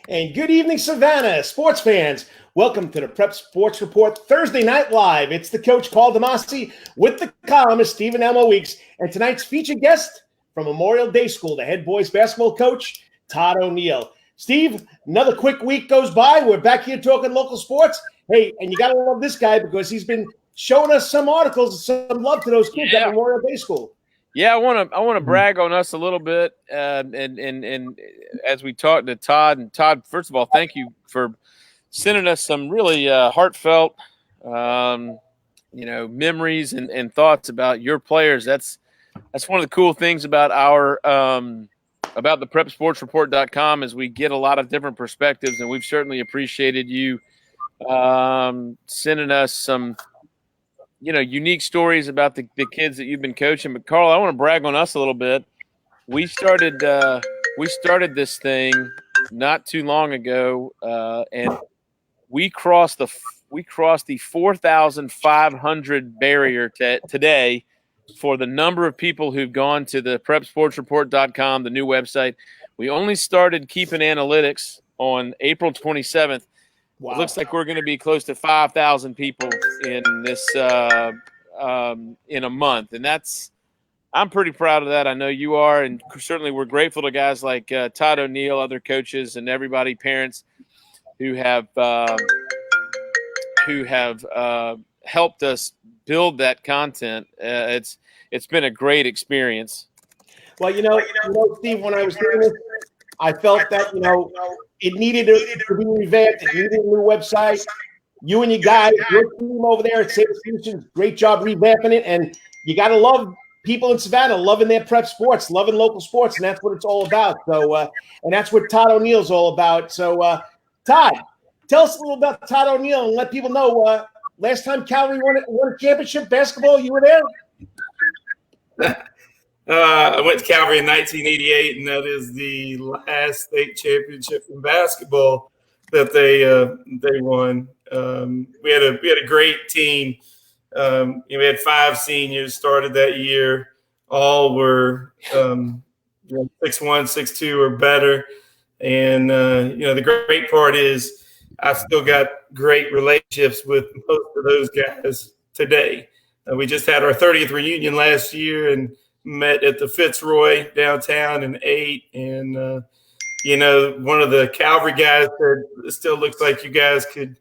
And good evening, Savannah, sports fans. Welcome to the Prep Sports Report Thursday Night Live. It's the coach, Karl DeMasi, with the columnist, Stephen Elmo Weeks, and tonight's featured guest from Memorial Day School, the head boys basketball coach, Todd O'Neill. Steve, another quick week goes by. We're back here talking local sports. Hey, and you got to love this guy because he's been showing us some articles, some love to those kids at Memorial Day School. Yeah, I want to brag on us a little bit, and as we talked to Todd, and Todd, first of all, thank you for sending us some really heartfelt, memories and thoughts about your players. That's one of the cool things about our about the PrepSportsReport.com is we get a lot of different perspectives, and we've certainly appreciated you sending us some unique stories about the kids that you've been coaching. But Karl, I want to brag on us a little bit. We started this thing not too long ago, and we crossed the 4,500 barrier today for the number of people who've gone to the PrepSportsReport.com, the new website. We only started keeping analytics on April 27th. Wow. It looks like we're going to be close to 5,000 people in this in a month, and I'm pretty proud of that. I know you are, and certainly we're grateful to guys like Todd O'Neill, other coaches, and everybody, parents who have helped us build that content. It's been a great experience. Well, Steve, when I was doing this, I felt that it needed to be revamped. It needed a new website. You and your guys, your team over there at Save Solutions, great job revamping it. And you got to love people in Savannah, loving their prep sports, loving local sports, and that's what it's all about. So, and that's what Todd O'Neill's all about. So, Todd, tell us a little about Todd O'Neill and let people know. Last time Calvary won a championship basketball, you were there. I went to Calvary in 1988, and that is the last state championship in basketball that they won. We had a great team. We had 5 seniors started that year. All were 6'1", 6'2", or better. And the great part is I've still got great relationships with most of those guys today. We just had our 30th reunion last year and met at the Fitzroy downtown and ate. And, one of the Calvary guys said, it still looks like you guys could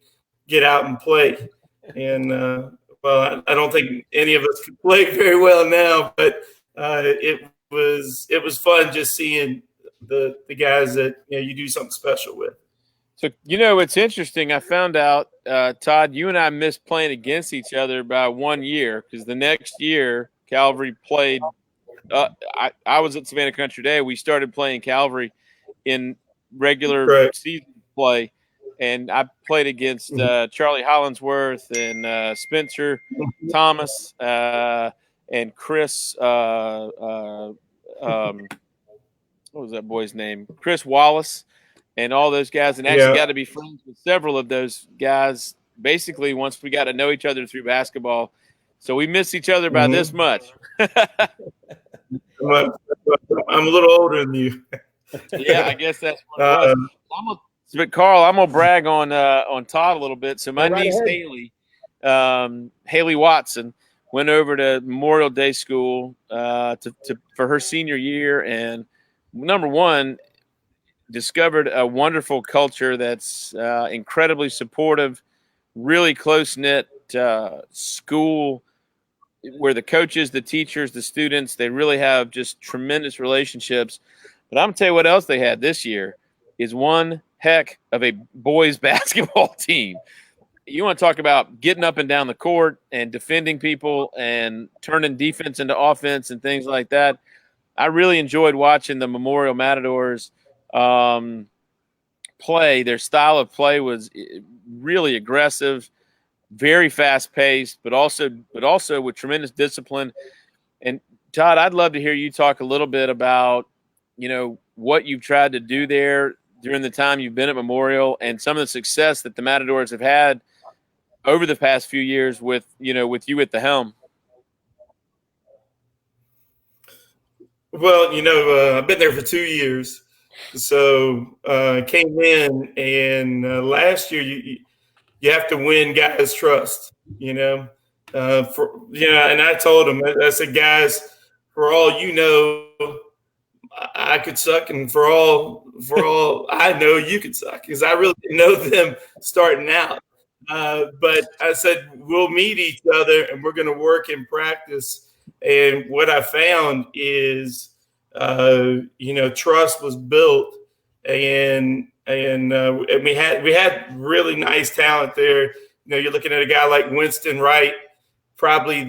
get out and play. And, I don't think any of us could play very well now, but it was fun just seeing the guys that you do something special with. So, it's interesting. I found out, Todd, you and I missed playing against each other by 1 year because the next year Calvary played I was at Savannah Country Day. We started playing Calvary in regular season play, and I played against Charlie Hollinsworth and Spencer Thomas and Chris. What was that boy's name? Chris Wallace, and all those guys, and actually got to be friends with several of those guys. Basically, once we got to know each other through basketball, so we missed each other by this much. I'm a little older than you. Yeah, I guess that's what it was. But Karl, I'm gonna brag on Todd a little bit. So my niece Haley Watson went over to Memorial Day School for her senior year, and number one, discovered a wonderful culture that's incredibly supportive, really close knit school, where the coaches, the teachers, the students, they really have just tremendous relationships. But I'm going to tell you what else they had this year is one heck of a boys basketball team. You want to talk about getting up and down the court and defending people and turning defense into offense and things like that. I really enjoyed watching the Memorial Matadors play. Their style of play was really aggressive, very fast-paced, but also with tremendous discipline. And Todd, I'd love to hear you talk a little bit about, what you've tried to do there during the time you've been at Memorial and some of the success that the Matadors have had over the past few years with you at the helm. Well, I've been there for 2 years, So came in, and last year you have to win guys' trust, and I told him, I said, guys, for all you know, I could suck, and for all I know, you could suck, because I really didn't know them starting out. But I said, we'll meet each other and we're going to work in practice. And what I found is, trust was built, and we had really nice talent there. You're looking at a guy like Winston Wright, probably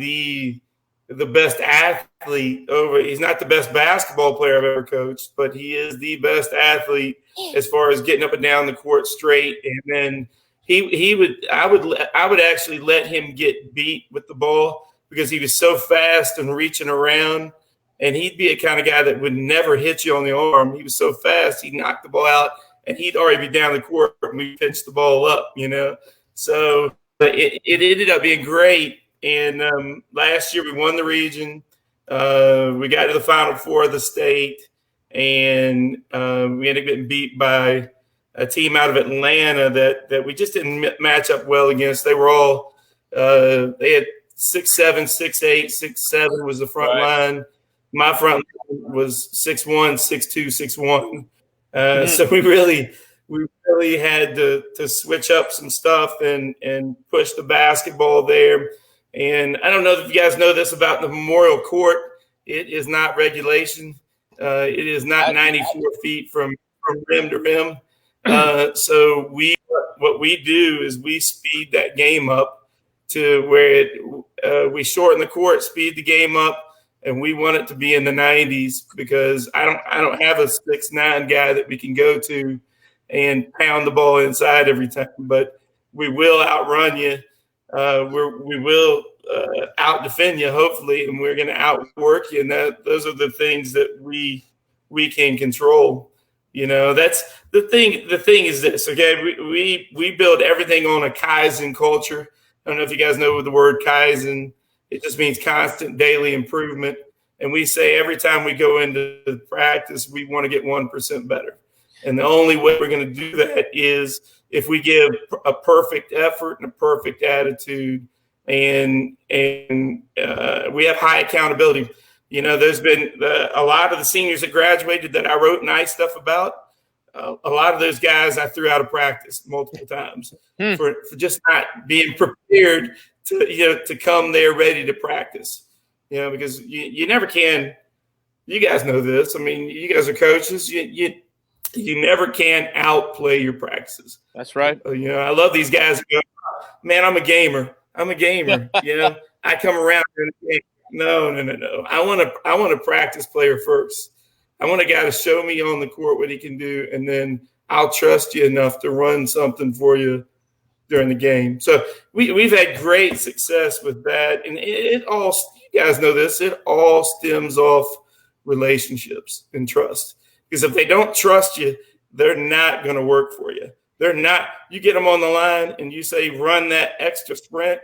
the best athlete over. He's not the best basketball player I've ever coached, but he is the best athlete as far as getting up and down the court straight. And then I would actually let him get beat with the ball because he was so fast and reaching around. And he'd be a kind of guy that would never hit you on the arm. He was so fast, he'd knock the ball out, and he'd already be down the court and we pitched the ball up, So it ended up being great. And last year we won the region. We got to the Final Four of the state, and we ended up getting beat by a team out of Atlanta that we just didn't match up well against. They were all they had 6'7", 6'8", 6'7" was the front line. My front line was 6'1", 6'2", 6'1". So we really had to switch up some stuff and push the basketball there. And I don't know if you guys know this about the Memorial Court. It is not regulation. It is not 94 feet from rim to rim. So what we do is we speed that game up to where we shorten the court, speed the game up, and we want it to be in the 90s because I don't have a 6'9" guy that we can go to and pound the ball inside every time. But we will outrun you. We will out defend you, hopefully, and we're going to outwork you. And those are the things that we can control. That's the thing. The thing is this, okay? We build everything on a Kaizen culture. I don't know if you guys know the word Kaizen. It just means constant daily improvement. And we say every time we go into practice, we want to get 1% better. And the only way we're going to do that is if we give a perfect effort and a perfect attitude, and we have high accountability. There's been a lot of the seniors that graduated that I wrote nice stuff about. A lot of those guys I threw out of practice multiple times for just not being prepared to come there ready to practice. Because you never can. You guys know this. I mean, you guys are coaches. You never can outplay your practices. That's right. I love these guys. Man, I'm a gamer. I come around and no. I want a practice player first. I want a guy to show me on the court what he can do, and then I'll trust you enough to run something for you during the game. So we've had great success with that, and it all, you guys know this, it all stems off relationships and trust. Because if they don't trust you, they're not going to work for you. They're not. You get them on the line and you say, run that extra sprint.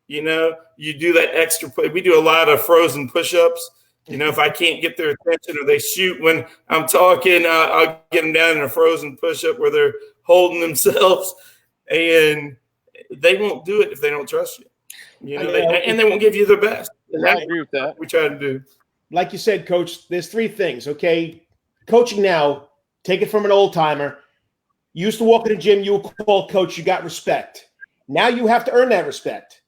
You do that extra play. We do a lot of frozen push-ups. If I can't get their attention or they shoot when I'm talking, I'll get them down in a frozen push-up where they're holding themselves, and they won't do it if they don't trust you. And they won't give you their best. And I agree with that. What we try to do. Like you said, Coach, there's three things, okay? Coaching now, take it from an old timer. You used to walk in the gym, you were called coach, you got respect. Now you have to earn that respect.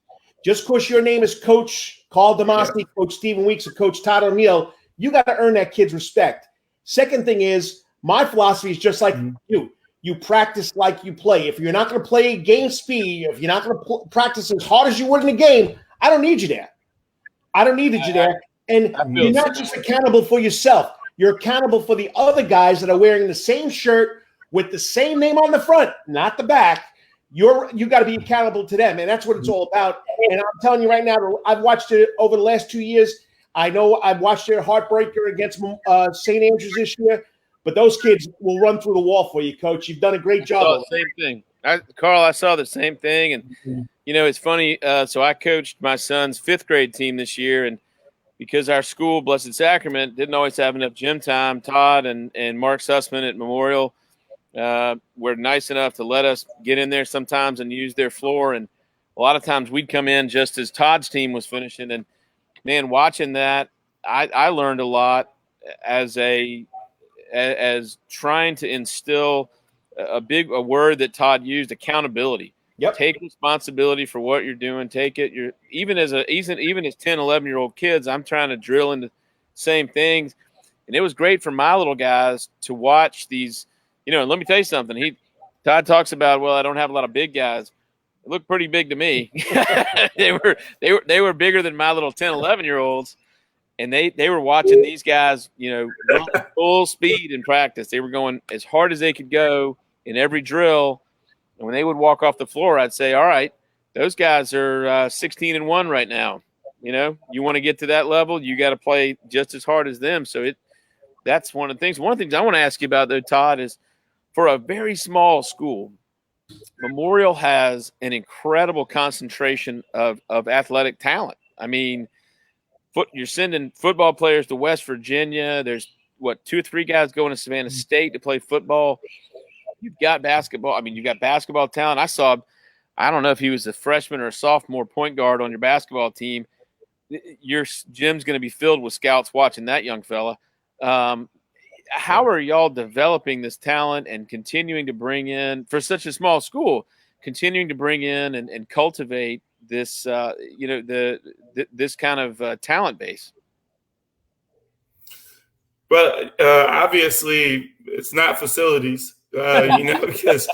Just because your name is Coach Karl DeMasi, Coach Stephen Weeks, or Coach Todd O'Neill, you got to earn that kid's respect. Second thing is, my philosophy is just like you. You practice like you play. If you're not going to play game speed, if you're not going to practice as hard as you would in a game, I don't need you there. I don't need you there. And you're not just accountable for yourself. You're accountable for the other guys that are wearing the same shirt with the same name on the front, not the back. You got to be accountable to them, and that's what it's all about. And I'm telling you right now, I've watched it over the last 2 years. I know I've watched their heartbreaker against St. Andrews this year, but those kids will run through the wall for you, Coach. You've done a great job. Same thing. Karl, I saw the same thing, and it's funny. So I coached my son's 5th grade team this year, and because our school, Blessed Sacrament, didn't always have enough gym time. Todd and Mark Sussman at Memorial were nice enough to let us get in there sometimes and use their floor. And a lot of times we'd come in just as Todd's team was finishing. And, man, watching that, I learned a lot as trying to instill a word that Todd used, accountability. Yep. Take responsibility for what you're doing. Take it. Even as 10, 11-year-old kids, I'm trying to drill into the same things. And it was great for my little guys to watch these, and let me tell you something. Todd talks about, well, I don't have a lot of big guys. They look pretty big to me. they were bigger than my little 10, 11-year-olds. And they were watching these guys, run full speed in practice. They were going as hard as they could go in every drill. And when they would walk off the floor, I'd say, all right, those guys are 16-1 right now. You want to get to that level, you got to play just as hard as them. So that's one of the things. One of the things I want to ask you about, though, Todd, is for a very small school, Memorial has an incredible concentration of athletic talent. I mean, you're sending football players to West Virginia. There's, 2 or 3 guys going to Savannah State to play football. You've got basketball. I mean, you've got basketball talent. I don't know if he was a freshman or a sophomore point guard on your basketball team. Your gym's going to be filled with scouts watching that young fella. How are y'all developing this talent and continuing to bring in, for such a small school, continuing to bring in and cultivate this, this kind of talent base? Well, obviously it's not facilities, because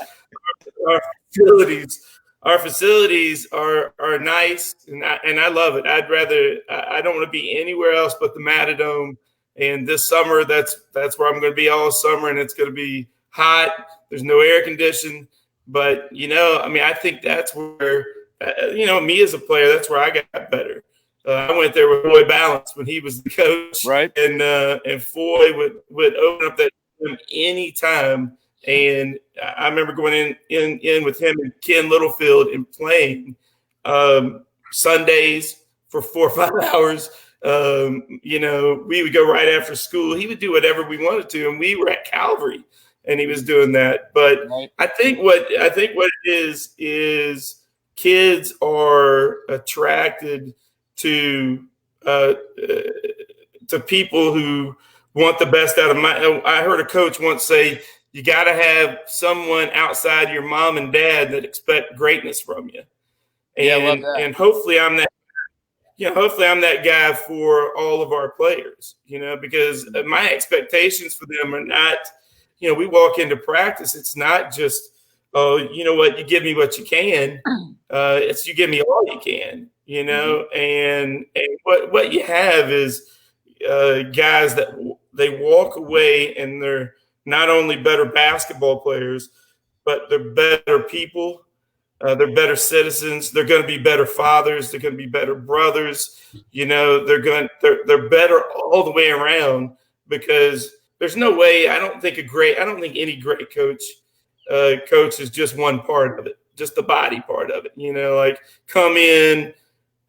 our facilities are nice, and I love it. I don't want to be anywhere else but the Matadome. And this summer, that's where I'm going to be all summer, and it's going to be hot. There's no air conditioning, but I think that's where, me as a player, that's where I got better. I went there with Foy Balance when he was the coach, right? And Foy would open up that gym anytime. And I remember going in with him and Ken Littlefield and playing Sundays for 4 or 5 hours. We would go right after school. He would do whatever we wanted to, and we were at Calvary, and he was doing that. But right. I think what it is kids are attracted to people who want the best out of I heard a coach once say, you got to have someone outside your mom and dad that expect greatness from you. And, I love that. And hopefully I'm that guy for all of our players, because my expectations for them are not, we walk into practice. It's not just, you give me what you can. It's you give me all you can, and what you have is guys that they walk away and they're not only better basketball players, but they're better people. They're better citizens. They're going to be better fathers. They're going to be better brothers. They're better all the way around, because there's no way. I don't think any great coach is just one part of it, just the body part of it. Come in,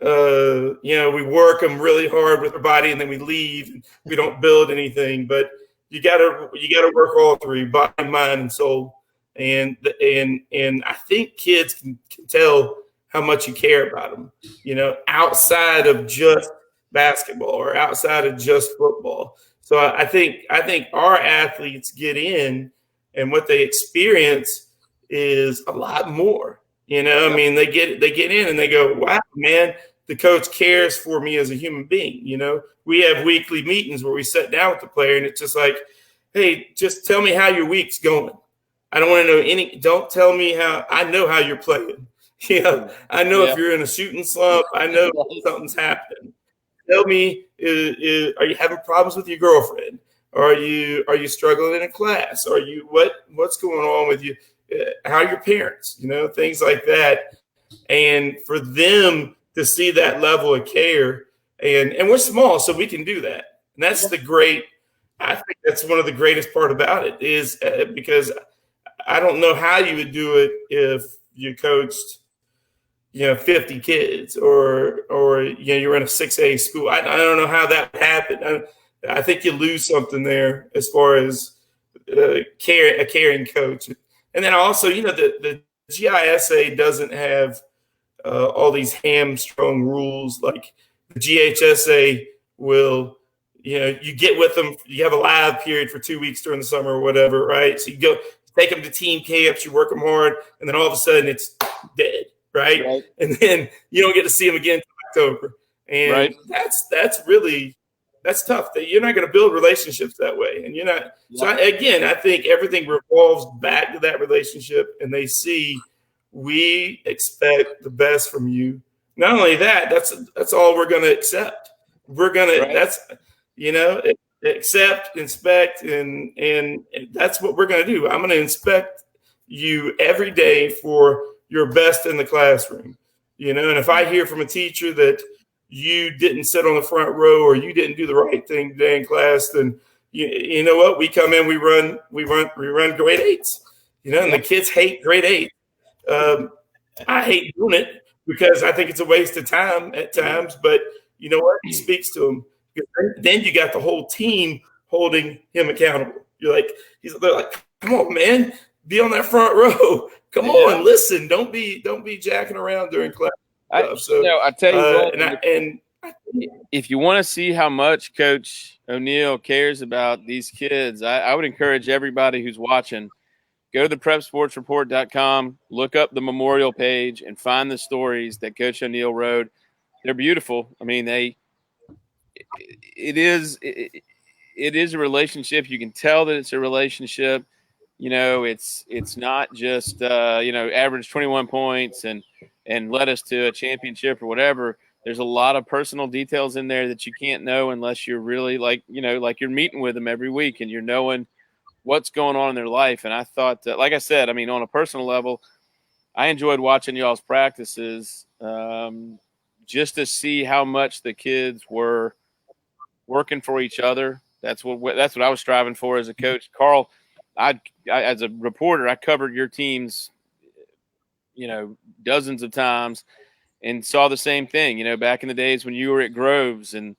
we work them really hard with our body, and then we leave. And we don't build anything, but you gotta work all three: body, mind, and soul. And I think kids can tell how much you care about them, outside of just basketball or outside of just football. So I think our athletes get in, and what they experience is a lot more. They get in and they go, wow, man, the coach cares for me as a human being. We have weekly meetings where we sit down with the player, and it's just like, hey, just tell me how your week's going. I don't want to know don't tell me I know how you're playing. I know if you're in a shooting slump. I know something's happening. Tell me, are you having problems with your girlfriend? Or are you struggling in a class? Are you what's going on with you? How are your parents? Things like that. And for them to see that level of care, and we're small, so we can do that. And that's I think that's one of the greatest part about it is because I don't know how you would do it if you coached, 50 kids, or you're in a 6A school. I don't know how that happened. I think you lose something there as far as a caring coach. And then also, the GISA doesn't have all these hamstrung rules like the GHSA will. You get with them, you have a live period for 2 weeks during the summer or whatever, right? So you go take them to team camps, you work them hard, and then all of a sudden it's dead, right? And then you don't get to see them again until October. And that's tough. That you're not going to build relationships that way. And you're not. So I think everything revolves back to that relationship, and they see we expect the best from you. Not only that, that's all we're going to accept. We're going to, accept, inspect, and that's what we're going to do. I'm going to inspect you every day for your best in the classroom, and if I hear from a teacher that you didn't sit on the front row or you didn't do the right thing today in class, then you know what? We come in, we run grade 8s, and the kids hate grade 8. I hate doing it because I think it's a waste of time at times, but you know what? It speaks to them. Then you got the whole team holding him accountable. They're like, come on, man, be on that front row. Come on, listen. Don't be jacking around during class. I tell you what, if you want to see how much Coach O'Neill cares about these kids, I would encourage everybody who's watching, go to the prepsportsreport.com, look up the memorial page, and find the stories that Coach O'Neill wrote. They're beautiful. I mean, it is a relationship. You can tell that it's a relationship. It's not just average 21 points and led us to a championship or whatever. There's a lot of personal details in there that you can't know unless you're really like you're meeting with them every week and you're knowing what's going on in their life. And I thought, like I said, I mean, on a personal level, I enjoyed watching y'all's practices just to see how much the kids were working for each other. That's what I was striving for as a coach. Karl, I as a reporter, I covered your teams, dozens of times and saw the same thing, back in the days when you were at Groves, and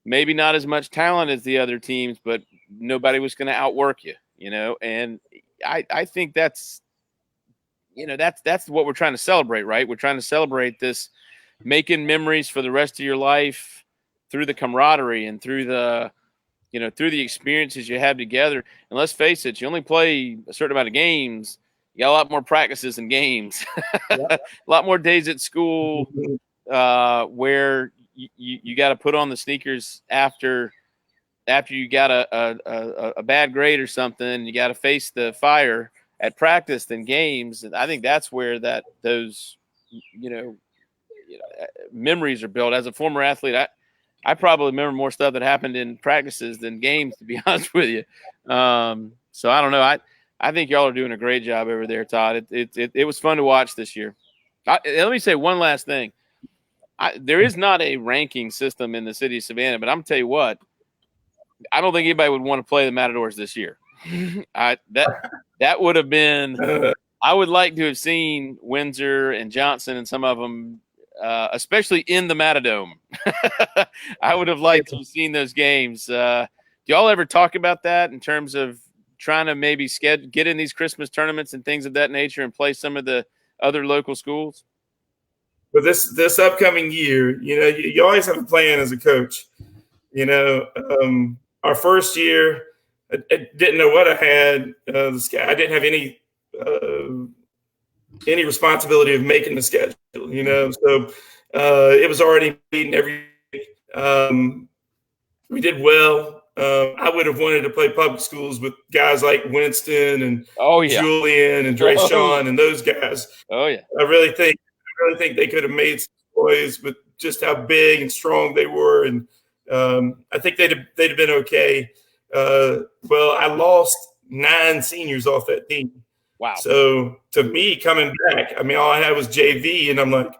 maybe not as much talent as the other teams, but nobody was going to outwork you, and I think that's what we're trying to celebrate, right? We're trying to celebrate this, making memories for the rest of your life through the camaraderie and through the experiences you have together. And let's face it, you only play a certain amount of games. You got a lot more practices and games, a lot more days at school where you got to put on the sneakers after you got a bad grade or something. You got to face the fire at practice than games. And I think that's where those memories are built. As a former athlete, I probably remember more stuff that happened in practices than games, to be honest with you. So I don't know. I think y'all are doing a great job over there, Todd. It was fun to watch this year. Let me say one last thing. There is not a ranking system in the city of Savannah, but I'm going to tell you what, I don't think anybody would want to play the Matadors this year. That would have been – I would like to have seen Windsor and Johnson and some of them, especially in the Matadome. I would have liked to have seen those games. Do y'all ever talk about that in terms of trying to maybe get in these Christmas tournaments and things of that nature and play some of the other local schools? But this upcoming year, you always have a plan as a coach. Our first year, I didn't know what I had. I didn't have any responsibility of making the schedule. So it was already meeting every week. We did well. I would have wanted to play public schools with guys like Winston and Julian and Drayshawn and those guys. Oh yeah, I really think they could have made some noise with just how big and strong they were, and I think they'd have been okay. Well, I lost 9 seniors off that team. Wow. So to me, coming back, I mean, all I had was JV, and I'm like,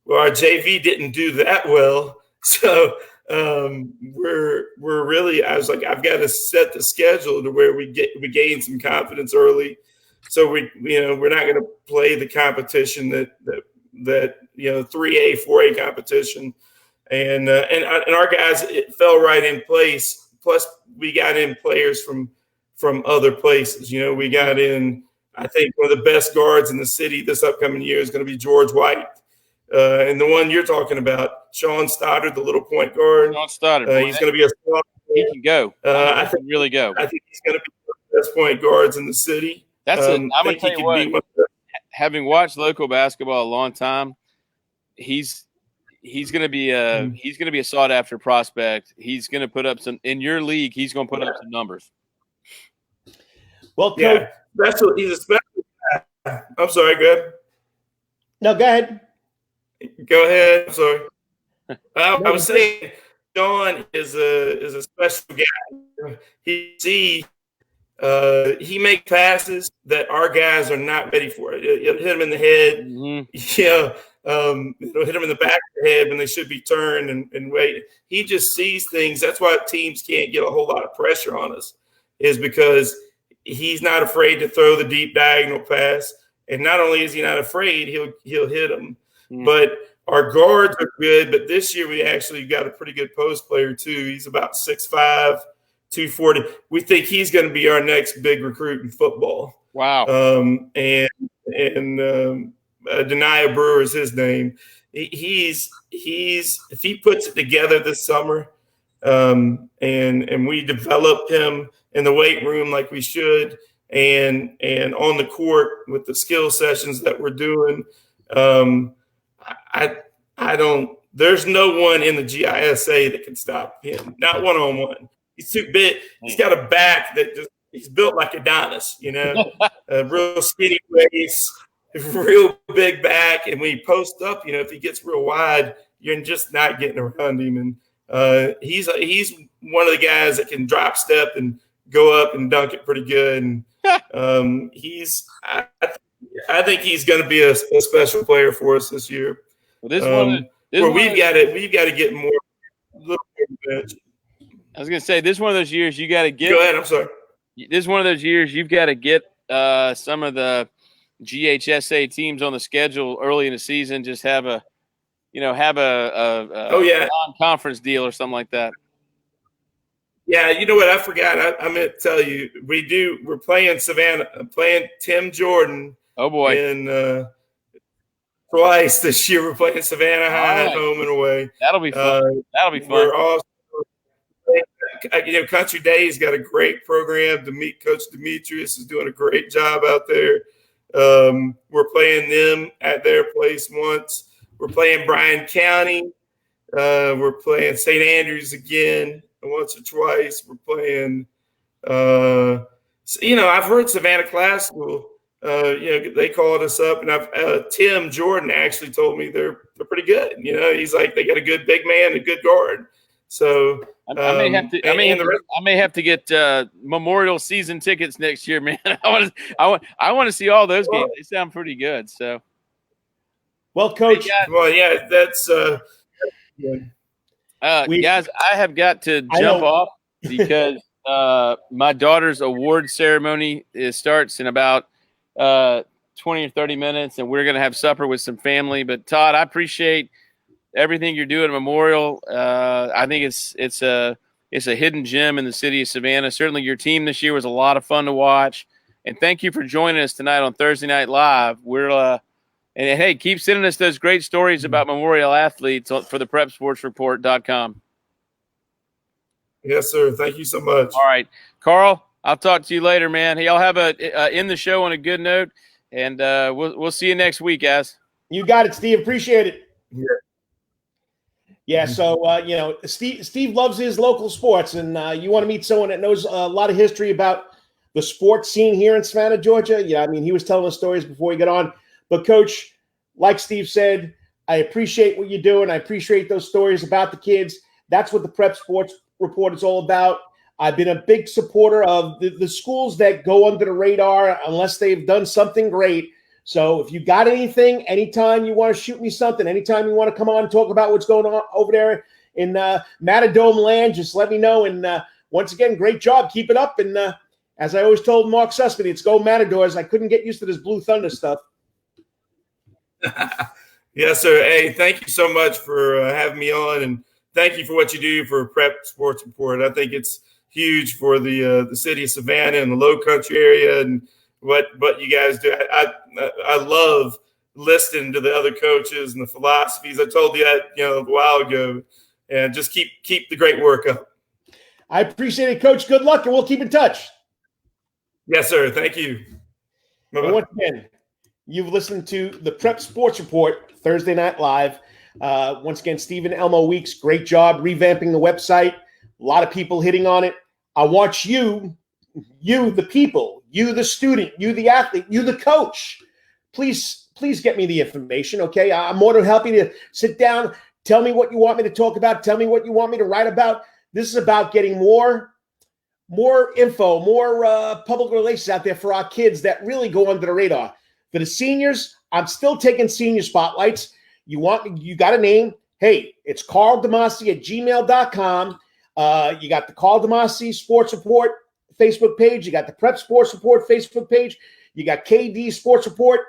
well, our JV didn't do that well, so. We're really, I was like, I've got to set the schedule to where we gain some confidence early. So we're not going to play the competition that that 3A, 4A competition, and our guys, it fell right in place. Plus, we got in players from other places. We got in. I think one of the best guards in the city this upcoming year is going to be George White. And the one you're talking about, Sean Stoddard, the little point guard. Sean Stoddard. He's going to be a slot. He can go. I think really go. I think he's going to be one of the best point guards in the city. I'm going to tell you what. Having watched local basketball a long time, he's going to be a sought after prospect. He's going to put up some in your league. He's going to put up some numbers. Well, Coach, yeah, that's what he's a special guy. I'm sorry, go ahead. No, go ahead. Go ahead. I'm sorry. I was saying John is a special guy. He makes passes that our guys are not ready for. It'll hit him in the head. Mm-hmm. It'll hit him in the back of the head when they should be turned and wait. He just sees things. That's why teams can't get a whole lot of pressure on us, is because he's not afraid to throw the deep diagonal pass. And not only is he not afraid, he'll hit them. Mm. But our guards are good. But this year we actually got a pretty good post player too. He's about 6'5", 240. We think he's going to be our next big recruit in football. Wow. And Denia Brewer is his name. He's if he puts it together this summer, and we develop him in the weight room like we should, and on the court with the skill sessions that we're doing, I don't. There's no one in the GISA that can stop him. Not one-on-one. He's too big. He's got a back that he's built like Adonis, a real skinny waist, real big back. And when he posts up, if he gets real wide, you're just not getting around him. And he's one of the guys that can drop step and go up and dunk it pretty good. And I think he's going to be a special player for us this year. Well, we've got to get more. I was going to say, this is one of those years you got to get. Go ahead. I'm sorry. This is one of those years you've got to get some of the GHSA teams on the schedule early in the season. Just have a non-conference deal or something like that. Yeah, you know what? I forgot. I meant to tell you, we're playing Savannah. I'm playing Tim Jordan. Oh boy! And twice this year we're playing Savannah High at home and away. That'll be fun. That'll be fun. We're also, Country Day's got a great program. Coach Demetrius is doing a great job out there. We're playing them at their place once. We're playing Bryan County. We're playing St. Andrews again once or twice. We're playing, I've heard Savannah Class School. They called us up, and Tim Jordan actually told me they're pretty good. He's like, they got a good big man, and a good guard. So I may have to get Memorial season tickets next year, man. I want to see all those games. They sound pretty good. So, well, Coach. That's guys. I have got to jump off because my daughter's award ceremony starts in about 20 or 30 minutes, and we're going to have supper with some family. But Todd, I appreciate everything you're doing at Memorial. I think it's a hidden gem in the city of Savannah. Certainly your team this year was a lot of fun to watch. And thank you for joining us tonight on Thursday Night Live. And hey, keep sending us those great stories about Memorial athletes for the PrepSportsReport.com. Yes, sir. Thank you so much. All right. Carl, I'll talk to you later, man. Hey, I'll have end the show on a good note, and we'll see you next week, guys. You got it, Steve. Appreciate it. Yeah. So Steve loves his local sports, and you want to meet someone that knows a lot of history about the sports scene here in Savannah, Georgia. Yeah, I mean, he was telling us stories before we got on. But Coach, like Steve said, I appreciate what you're doing. I appreciate those stories about the kids. That's what the Prep Sports Report is all about. I've been a big supporter of the schools that go under the radar unless they've done something great. So if you got anything, anytime you want to shoot me something, anytime you want to come on and talk about what's going on over there in Matadome land, just let me know. And once again, great job. Keep it up. And as I always told Mark Sussman, it's go Matadors. I couldn't get used to this Blue Thunder stuff. Yes, sir. Hey, thank you so much for having me on, and thank you for what you do for Prep Sports Report. I think it's huge for the city of Savannah and the Low Country area, and what you guys do. I love listening to the other coaches and the philosophies. I told you that a while ago, and just keep the great work up. I appreciate it, Coach. Good luck, and we'll keep in touch. Yes, sir. Thank you. And once again, you've listened to the Prep Sports Report Thursday Night Live. Once again, Stephen Elmo Weeks, great job revamping the website. A lot of people hitting on it. I want you, the people, you, the student, you, the athlete, you, the coach. Please get me the information, okay? I'm more than happy to sit down. Tell me what you want me to talk about. Tell me what you want me to write about. This is about getting more info, more public relations out there for our kids that really go under the radar. For the seniors, I'm still taking senior spotlights. You got a name. Hey, it's Karl DeMasi at gmail.com. You got the Karl DeMasi Sports Report Facebook page. You got the Prep Sports Report Facebook page. You got KD Sports Report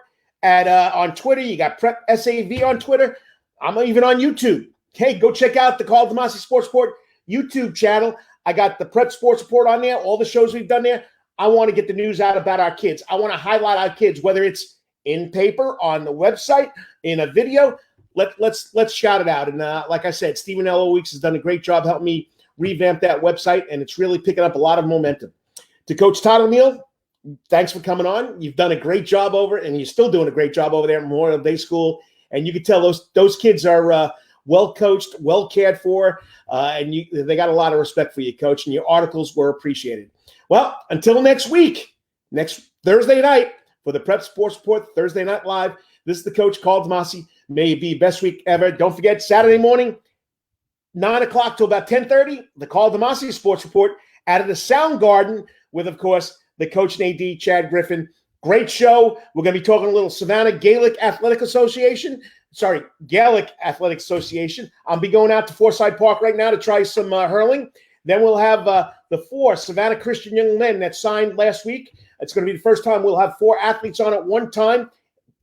on Twitter. You got Prep SAV on Twitter. I'm even on YouTube. Hey, go check out the Karl DeMasi Sports Report YouTube channel. I got the Prep Sports Report on there, all the shows we've done there. I want to get the news out about our kids. I want to highlight our kids, whether it's in paper, on the website, in a video. Let's shout it out. And like I said, Stephen Elmo Weeks has done a great job helping me revamp that website, and it's really picking up a lot of momentum. To Coach Todd O'Neill, thanks for coming on. You've done a great job and you're still doing a great job over there at Memorial Day School. And you can tell those kids are well coached, well cared for, and they got a lot of respect for you, Coach, and your articles were appreciated. Well, until next week, next Thursday night for the Prep Sports Report Thursday Night Live, this is the Coach Karl DeMasi. May it be best week ever. Don't forget, Saturday morning, 9 o'clock till about 10:30, the Karl DeMasi Sports Report out of the Sound Garden with, of course, the Coach and AD, Chad Griffin. Great show. We're going to be talking a little Savannah Gaelic Athletic Association. I'll be going out to Forsyth Park right now to try some hurling. Then we'll have the 4 Savannah Christian young men that signed last week. It's going to be the first time we'll have 4 athletes on at one time.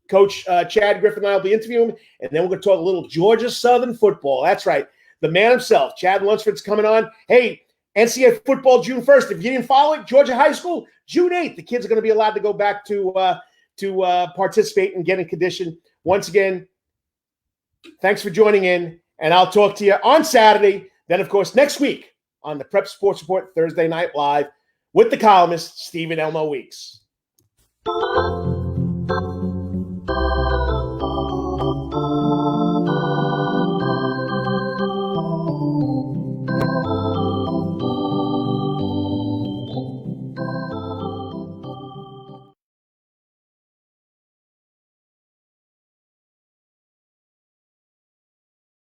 Coach Chad Griffin and I will be interviewing him. And then we're going to talk a little Georgia Southern football. That's right. The man himself, Chad Lunsford's coming on. Hey, NCAA football June 1st. If you didn't follow it, Georgia High School, June 8th. The kids are going to be allowed to go back to participate and get in condition. Once again, thanks for joining in, and I'll talk to you on Saturday. Then, of course, next week on the Prep Sports Report Thursday Night Live with the columnist, Stephen Elmo Weeks.